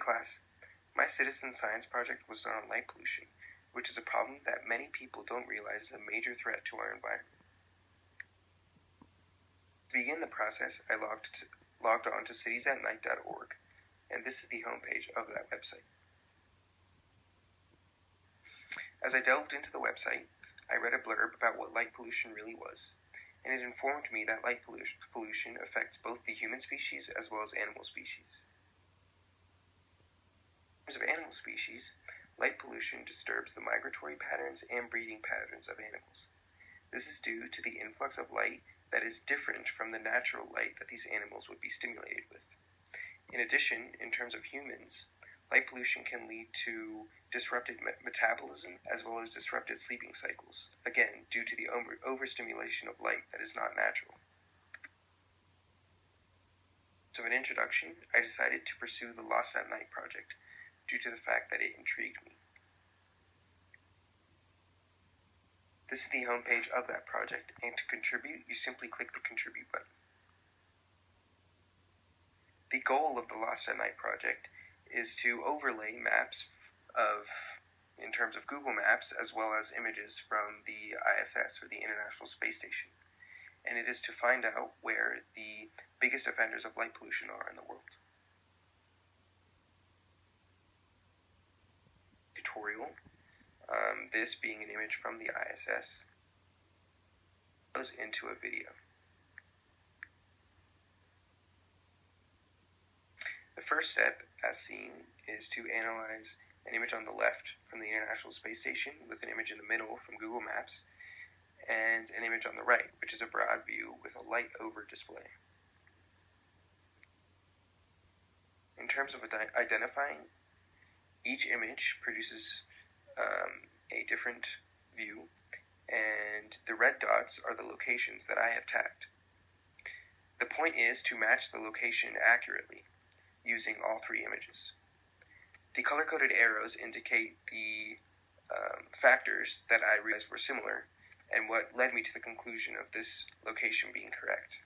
class. My citizen science project was done on light pollution, which is a problem that many people don't realize is a major threat to our environment. To begin the process, I logged on to citiesatnight.org, and this is the homepage of that website. As I delved into the website, I read a blurb about what light pollution really was, and it informed me that light pollution affects both the human species as well as animal species. In terms of animal species, light pollution disturbs the migratory patterns and breeding patterns of animals. This is due to the influx of light that is different from the natural light that these animals would be stimulated with. In addition, in terms of humans, light pollution can lead to disrupted metabolism as well as disrupted sleeping cycles, again, due to the overstimulation of light that is not natural. So, an introduction, I decided to pursue the Lost at Night project due to the fact that it intrigued me. This is the homepage of that project, and to contribute, you simply click the Contribute button. The goal of the Lost at Night project is to overlay maps in terms of Google Maps, as well as images from the ISS, or the International Space Station. And it is to find out where the biggest offenders of light pollution are in the world. Tutorial, this being an image from the ISS, goes into a video. The first step, as seen, is to analyze an image on the left from the International Space Station with an image in the middle from Google Maps, and an image on the right, which is a broad view with a light over display. In terms of identifying, each image produces a different view, and the red dots are the locations that I have tagged. The point is to match the location accurately using all three images. The color-coded arrows indicate the factors that I realized were similar, and what led me to the conclusion of this location being correct.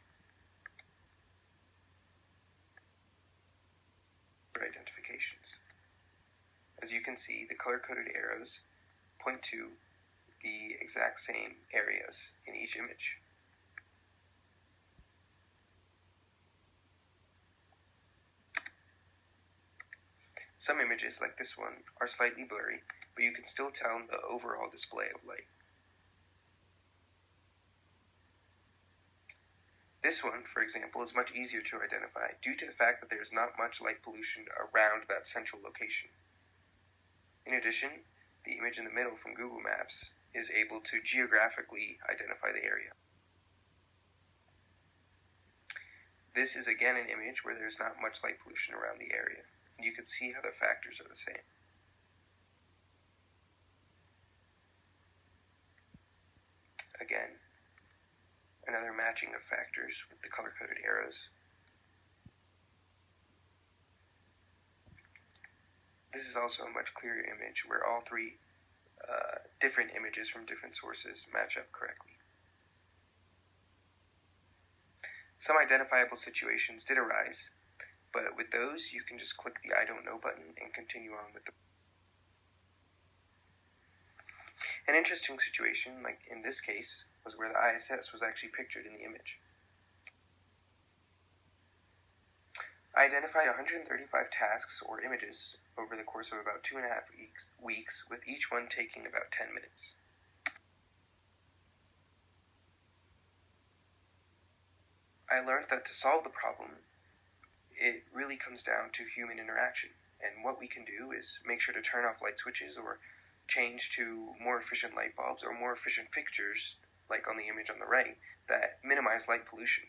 Identifications. As you can see, the color-coded arrows point to the exact same areas in each image. Some images, like this one, are slightly blurry, but you can still tell the overall display of light. This one, for example, is much easier to identify due to the fact that there is not much light pollution around that central location. In addition, the image in the middle from Google Maps is able to geographically identify the area. This is again an image where there is not much light pollution around the area, and you can see how the factors are the same. Again, another matching of factors with the color-coded arrows. This is also a much clearer image where all three different images from different sources match up correctly. Some identifiable situations did arise, but with those you can just click the I don't know button and continue on with the... An interesting situation, like in this case, was where the ISS was actually pictured in the image. I identified 135 tasks or images over the course of about 2.5 weeks, with each one taking about 10 minutes. I learned that to solve the problem, it really comes down to human interaction, and what we can do is make sure to turn off light switches or change to more efficient light bulbs or more efficient fixtures, like on the image on the right, that minimize light pollution.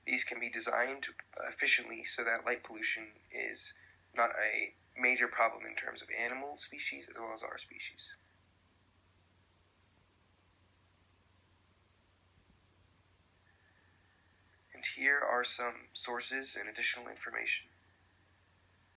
These can be designed efficiently so that light pollution is not a major problem in terms of animal species as well as our species. And here are some sources and additional information.